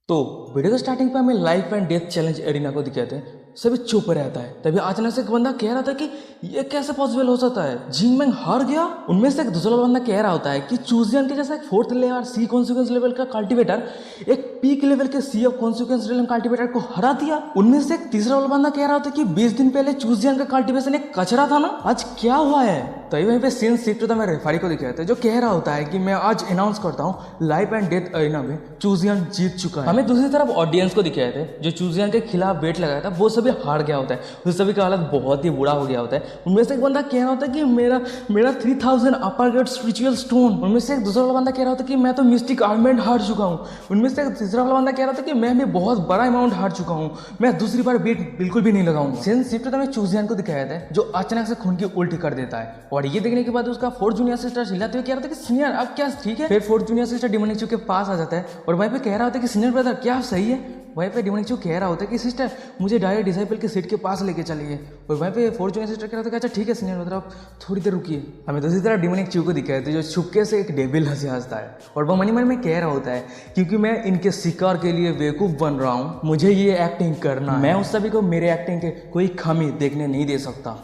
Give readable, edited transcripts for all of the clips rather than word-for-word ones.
तो वीडियो के स्टार्टिंग पे हमें life and death challenge arena को दिखाते हैं। सभी चुप रहता है। तभी अचानक से एक बंदा कह रहा था कि ये कैसे पॉसिबल हो सकता है, जिंगमैंग हार गया। उनमें से एक दूसरा बंदा कह रहा होता है कि चूजियन के जैसा एक फोर्थ लेयर सी कॉन्सिक्वेंस लेवल का कल्टिवेटर एक पीक लेवल के सी ऑफ कॉन्सिक्वेंस लेवल कल्टिवेटर को हरा दिया। उनमें से एक तीसरा वाला बंदा कह रहा होता है कि 20 दिन पहले चूजियन का कल्टिवेशन एक कचरा था ना, आज क्या हुआ है। तभी वहीं पे सीन शिफ्ट होता है, मैं रेफरी को दिखाते हैं जो कह रहा होता है कि मैं आज अनाउंस करता हूँ लाइफ एंड डेथ एरिना में चूजियन जीत चुका है। हमें दूसरी तरफ ऑडियंस को दिखाए थे जो चूजियन के खिलाफ बेट लगाया था, वो सभी हार गया होता है। उस सभी का हालत बहुत ही बुरा हो गया होता है। उनमें से एक बंदा कह रहा होता है कि मेरा 3000 अपर ग्रेड स्पिरिचुअल स्टोन। उनमें से एक दूसरा वाला बंदा कह रहा होता है कि मैं तो मिस्टिक आर्मेंट हार चुका हूँ। उनमें से एक तीसरा वाला बंदा कह रहा था कि मैं भी बहुत बड़ा अमाउंट हार चुका हूँ, मैं दूसरी बार बेट बिल्कुल भी नहीं लगाऊंगा। सीन शिफ्ट में चूजियन को दिखाया था जो अचानक से खून की उल्टी कर देता है, और ये देखने के बाद उसका फोर्थ जूनियर सिस्टर चिल्लाते हुए कह रहा था कि सीनियर अब क्या ठीक है। फिर फोर्थ जूनियर सिस्टर डिमोनिक के पास आ जाता है और वहीं पे कह रहा होता है कि सीनियर ब्रदर क्या आप सही है। वहीं पे डिमोनिक कह रहा होता है कि सिस्टर मुझे डायरेक्ट डिसाइपल के सीट के पास लेके चलिए। और वहीं पे फोर्थ जूनियर सिस्टर कह रहा था कि अच्छा ठीक है सीनियर ब्रदर आप थोड़ी देर रुकिए। हमें दूसरी तरफ डिमोनिक को दिखाए थे जो छुपके से एक डेविल हंसता है, और वो मन में कह रहा होता है क्योंकि मैं इनके शिकार के लिए बेवकूफ़ बन रहा हूँ, मुझे ये एक्टिंग करना, मैं उस सभी को मेरे एक्टिंग के कोई कमी देखने नहीं दे सकता।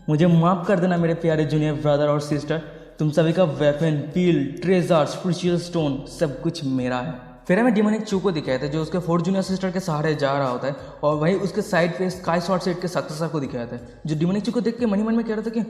मुझे माफ कर देना मेरे प्यारे जूनियर ब्रदर और सिस्टर, तुम सभी का वेपन, पील, ट्रेजर, स्पिरिचुअल स्टोन सब कुछ मेरा है। फिर हमें डिमोनिक को दिखाया था जो उसके फोर्थ जूनियर सिस्टर के सहारे जा रहा होता है, और वहीं उसके साइड पे स्काई शॉट सेट के सक्सेसर को दिखाया था जो डिमोनिक को देख के मन ही मन में कह रहा था कि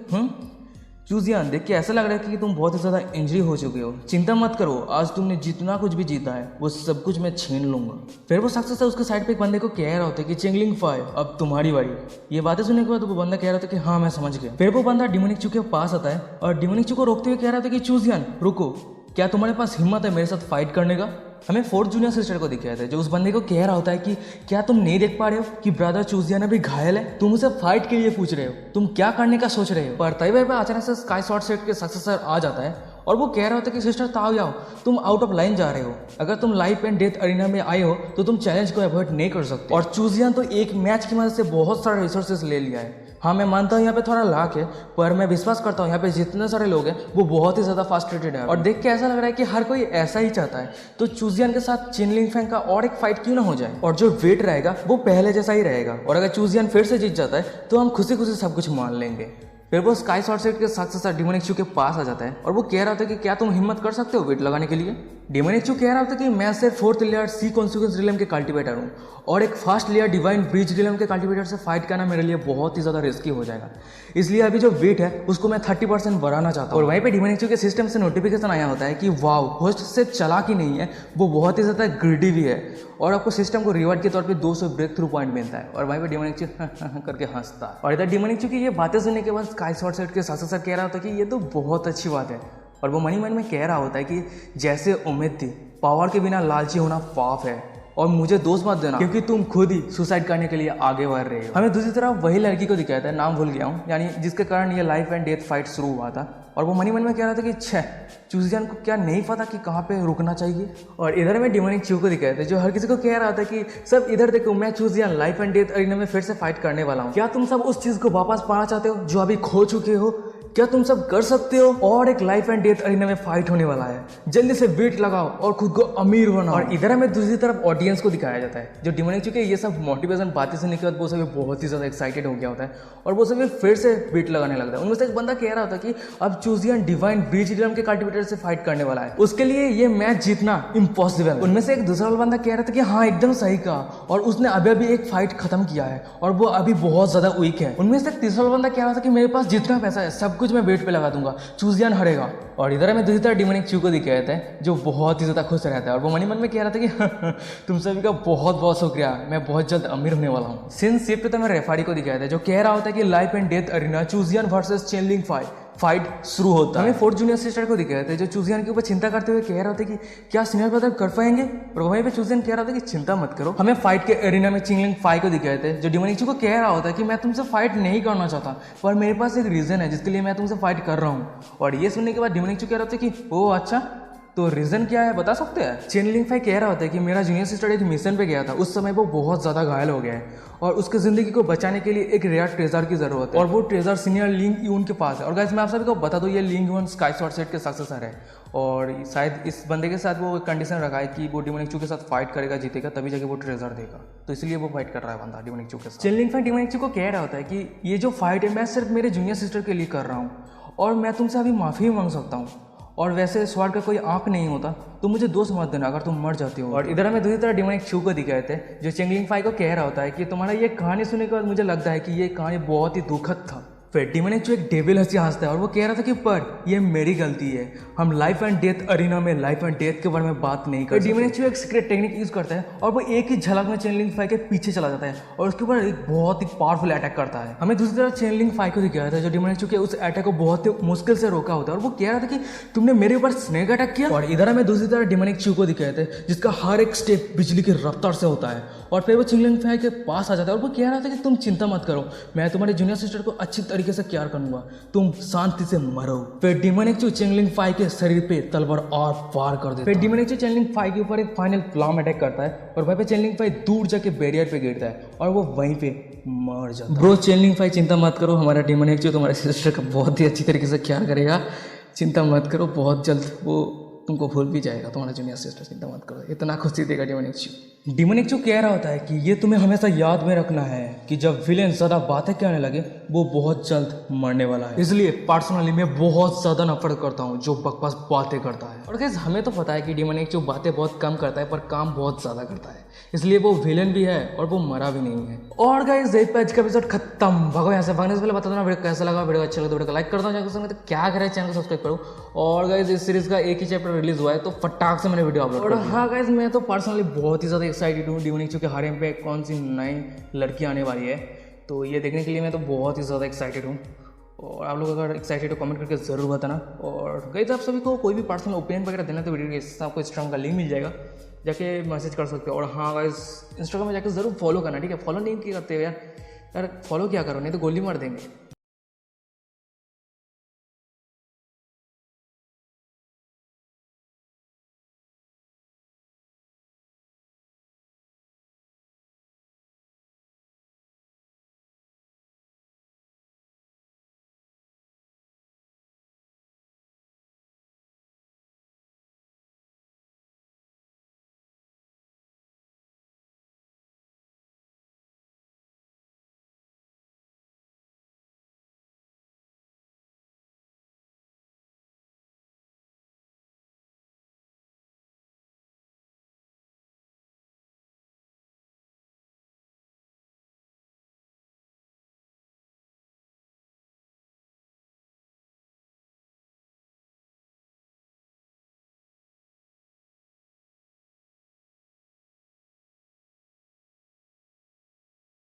चूजियन देख के ऐसा लग रहा है कि तुम बहुत ही ज़्यादा इंजरी हो चुके हो, चिंता मत करो, आज तुमने जितना कुछ भी जीता है वो सब कुछ मैं छीन लूंगा। फिर वो सक्सेसर उसके साइड पे एक बंदे को कह रहा होता है कि चेंगलिंग फाई अब तुम्हारी बारी। ये बातें सुनने के बाद वो बंदा कह रहा था कि हाँ मैं समझ गया। फिर वो बंदा डिमोनिक के पास आता है और डिमोनिक को रोकते हुए कह रहा था कि चूजियन रुको, क्या तुम्हारे पास हिम्मत है मेरे साथ फाइट करने का। हमें फोर्थ जूनियर सिस्टर को दिखाया था जो उस बंदे को कह रहा होता है कि क्या तुम नहीं देख पा रहे हो कि ब्रदर चूजियन अभी घायल है, तुम उसे फाइट के लिए पूछ रहे हो, तुम क्या करने का सोच रहे हो। पर तभी वह अचानक से स्काई शॉट सेट के सक्सेसर आ जाता है और वो कह रहा होता है कि सिस्टर ताओ जाओ, तुम आउट ऑफ लाइन जा रहे हो, अगर तुम लाइफ एंड डेथ एरिना में आए हो तो तुम चैलेंज को अवॉइड नहीं कर सकते। और चूजियन तो एक मैच की मदद से बहुत सारे रिसोर्सेज ले लिया है। हाँ मैं मानता हूँ यहाँ पे थोड़ा लाख है, पर मैं विश्वास करता हूँ यहाँ पे जितने सारे लोग हैं वो बहुत ही ज़्यादा फ्रस्ट्रेटेड है, और देख के ऐसा लग रहा है कि हर कोई ऐसा ही चाहता है। तो चूजियन के साथ चिनलिंग फैंग का और एक फाइट क्यों ना हो जाए, और जो वेट रहेगा वो पहले जैसा ही रहेगा, और अगर चूजियन फिर से जीत जाता है तो हम खुशी खुशी सब कुछ मान लेंगे। फिर वो स्काई शॉट सेट के सक्सेसर डिमोनिक के पास आ जाता है और वो कह रहा था कि क्या तुम हिम्मत कर सकते हो वेट लगाने के लिए। डिमोनिक कह रहा था कि मैं सिर्फ फोर्थ लेयर सी कॉन्सिक्वेंस रिलम के कल्टिवेटर हूँ, और एक first layer divine bridge realm के कल्टिवेटर से फाइट करना मेरे लिए बहुत ही ज़्यादा रिस्की हो जाएगा, इसलिए अभी जो वेट है उसको मैं 30% बढ़ाना चाहता हूँ। और वहीं पे डिमोनिक के सिस्टम से नोटिफिकेशन आया होता है कि वाव होस्ट से चालाक ही नहीं है, वो बहुत ही ज़्यादा ग्रिडी भी है, और आपको सिस्टम को रिवार्ड के तौर पे 200 ब्रेक थ्रू पॉइंट मिलता है। और वहीं पे डिमोनिक करके हंसता है। और इधर डिमोनिक की ये बातें सुनने के बाद स्काई शॉट सेट के सक्सेसर कह रहा होता है कि ये तो बहुत अच्छी बात है, और वो मन ही मन में कह रहा होता है कि जैसे उम्मीद थी पावर के बिना लालची होना पाप है, और मुझे दोस्त मत देना क्योंकि तुम खुद ही सुसाइड करने के लिए आगे बढ़ रहे हो। हमें दूसरी तरफ वही लड़की को दिखाया था, नाम भूल गया हूँ, यानी जिसके कारण ये लाइफ एंड डेथ फाइट शुरू हुआ था, और वो मनी मन में कह रहा था कि छह चूजियन को क्या नहीं पता कि कहाँ पे रुकना चाहिए। और इधर में डिमोनिक को दिखाया था जो हर किसी को कह रहा था कि सब इधर देखो, मैं चूजियन लाइफ एंड डेथ एरिना में फिर से फाइट करने वाला हूँ, क्या तुम सब उस चीज को वापस पाना चाहते हो जो अभी खो चुके हो, क्या तुम सब कर सकते हो। और एक लाइफ एंड डेथ एरिना में फाइट होने वाला है, जल्दी से वेट लगाओ और खुद को अमीर बनाओ। और इधर हमें दूसरी तरफ ऑडियंस को दिखाया जाता है जो डिमोनिक के ये सब मोटिवेशन बातें सुनने के बाद वो सभी बहुत ही ज़्यादा एक्साइटेड हो गया होता है, और वो सभी फिर से वेट लगाने लगता है। उनमें से एक बंदा कह रहा होता है कि अब चूजियन डिवाइन ब्रिज रिलम के कल्टिवेटर से फाइट करने वाला है, उसके लिए ये मैच जीतना इम्पॉसिबल है। उनमें से एक दूसरा बंदा कह रहा था कि हाँ एकदम सही कहा, और उसने अभी एक फाइट खत्म किया है और वो अभी बहुत ज़्यादा वीक है। उनमें से एक तीसरा बंदा कह रहा था कि मेरे पास जितना पैसा है सब कुछ मैं वेट पे लगा दूंगा, चूजियन हरेगा। और इधर हमें दूसरी तरह डिमोनिक को दिखाया था जो बहुत ही ज़्यादा खुश रहता है, और वो मन में कह रहा था कि तुम सभी का बहुत बहुत शुक्रिया, मैं बहुत जल्द अमीर होने वाला हूँ। सीन शिफ्ट तो मैं रेफरी को दिखाया था जो कह रहा होता है कि लाइफ एंड डेथ एरिना चूजियन वर्सेस चेनलिंग फाइट शुरू होता है। हमें फोर्थ जूनियर सिस्टर को दिखाया था जो चूजियन के ऊपर चिंता करते हुए कह रहा था कि क्या सीनियर ब्रदर कर पाएंगे, और वहीं पे चूजियन कह रहा था कि चिंता मत करो। हमें फाइट के एरिना में चिंगलिंग फाई को दिखाए थे जो डिमोनिक को कह रहा होता है कि मैं तुमसे फाइट नहीं करना चाहता, पर मेरे पास एक रीजन है जिसके लिए मैं तुमसे फाइट कर रहा हूँ। और ये सुनने के बाद डिमोनिक कह रहा था कि ओ अच्छा, तो रीजन क्या है बता सकते हैं। चेनलिंग फाई कह रहा होता है कि मेरा जूनियर सिस्टर एक मिशन पे गया था, उस समय वो बहुत ज़्यादा घायल हो गया है और उसकी ज़िंदगी को बचाने के लिए एक रेयर ट्रेजर की ज़रूरत है, और वो ट्रेजर सीनियर लिंग यून के पास है। और गाइस मैं आप सभी को बता दूं ये लिंग यून स्काई शॉट सेट के सक्सेसर है, और शायद इस बंदे के साथ वो कंडीशन रखा है कि वो डिमोनिक चू के साथ फाइट करेगा, जीतेगा, तभी जाके वो ट्रेजर देगा। तो इसलिए वो फाइट कर रहा है बंदा डिमोनिक चू के साथ। चेन लिंग फैई डिमोनिक चू को कह रहा होता है कि ये जो फाइट है मैं सिर्फ मेरे जूनियर सिस्टर के लिए कर रहा हूँ और मैं तुमसे अभी माफ़ी मांग सकता हूँ, और वैसे स्वॉर्ड का कोई आंख नहीं होता तो मुझे दोस्त मत देना अगर तुम मर जाते हो। और इधर हमें दूसरी तरह डिमोनिक चू को दिखाए थे जो चेंगलिंग फाई को कह रहा होता है कि तुम्हारा ये कहानी सुनने के बाद मुझे लगता है कि ये कहानी बहुत ही दुखद था। फिर डिमोनिक चू एक डेविल हंसी हंसता है और वो कह रहा था कि पर ये मेरी गलती है, हम लाइफ एंड डेथ अरीना में लाइफ एंड डेथ के बारे में बात नहीं करते। डिमोनिक चू एक सीक्रेट टेक्निक यूज करता है और वो एक ही झलक में चेनलिंग फाई के पीछे चला जाता है और उसके ऊपर एक बहुत ही पावरफुल अटैक करता है। हमें दूसरी तरफ चेनलिंग फाई को दिखाया था जो डिमोनिक चू के उस अटैक को बहुत ही मुश्किल से रोका होता है और वो कह रहा था कि तुमने मेरे ऊपर स्नेक अटैक किया। और इधर हमें दूसरी तरफ डिमोनिक चू को दिखाए थे जिसका हर एक स्टेप बिजली की रफ्तार से होता है और फिर वो चेनलिंग फाई के पास आ जाता है और वो कह रहा था कि तुम चिंता मत करो, मैं तुम्हारे जूनियर सिस्टर को अच्छी तरीके से केयर करूंगा, तुम शांति से मरो। फिर डिमोनिक चू चेंगलिंग फाई के शरीर पे तलवार और पार कर देता है। फिर डिमोनिक चू चेंगलिंग फाई के ऊपर एक फाइनल फ्लाम अटैक करता है और वहीं पे चेंगलिंग फाई दूर जाके बैरियर पे गिरता है और वो वहीं पे मर जाता है। ब्रो चेंगलिंग फाई चिंता मत करो, हमारा डिमोनिक चू तुम्हारे सिस्टर का बहुत ही अच्छी तरीके से ख्याल करेगा, चिंता मत करो, बहुत जल्द वो तुमको भूल भी जाएगा तुम्हारा जूनियर सिस्टर, चिंता मत करो, इतना खुशी देगा डिमोनिक चू। डिमोनिक चू कह रहा होता है कि ये तुम्हें हमेशा याद में रखना है कि जब विलेन ज़्यादा बातें कहने लगे वो बहुत जल्द मरने वाला है, इसलिए पर्सनली मैं बहुत ज़्यादा नफरत करता हूँ जो बकवास बातें करता है। और गाइस हमें तो पता है कि डिमोनिक चू बातें बहुत कम करता है पर काम बहुत ज़्यादा करता है, इसलिए वो विलेन भी है और वो मरा भी नहीं है। और गाइस यही पे आज का एपिसोड खत्म। भगो यहाँ से भागने से पहले बता देना वीडियो कैसा लगा, वीडियो अच्छा लगा तो वीडियो को लाइक कर दो, चैनल तो क्या करें चैनल को सब्सक्राइब करो। और गाइस इस सीरीज का एक ही चैप्टर रिलीज हुआ है तो फटाक से मैंने वीडियो अपलोड। और हाँ गाइस मैं तो पर्सनली बहुत ही ज़्यादा एक्साइटेड हूँ डिमोनिक चू के हारेम पे कौन सी नई लड़की आने वाली है, तो ये देखने के लिए मैं तो बहुत ही ज़्यादा एक्साइटेड हूँ। और आप लोग अगर एक्साइटेड हो कमेंट करके ज़रूर बताना। और गाइस आप सभी को कोई भी पर्सनल ओपिनियन वगैरह देना तो वीडियो के हिसाब आपको इंस्टाग्राम का लिंक मिल जाएगा, जाके मैसेज कर सकते हो। और हाँ गाइस इंस्टाग्राम में जाके ज़रूर फॉलो करना, ठीक है, फॉलो नहीं किया करते हो यार फॉलो क्या करो नहीं तो गोली मार देंगे।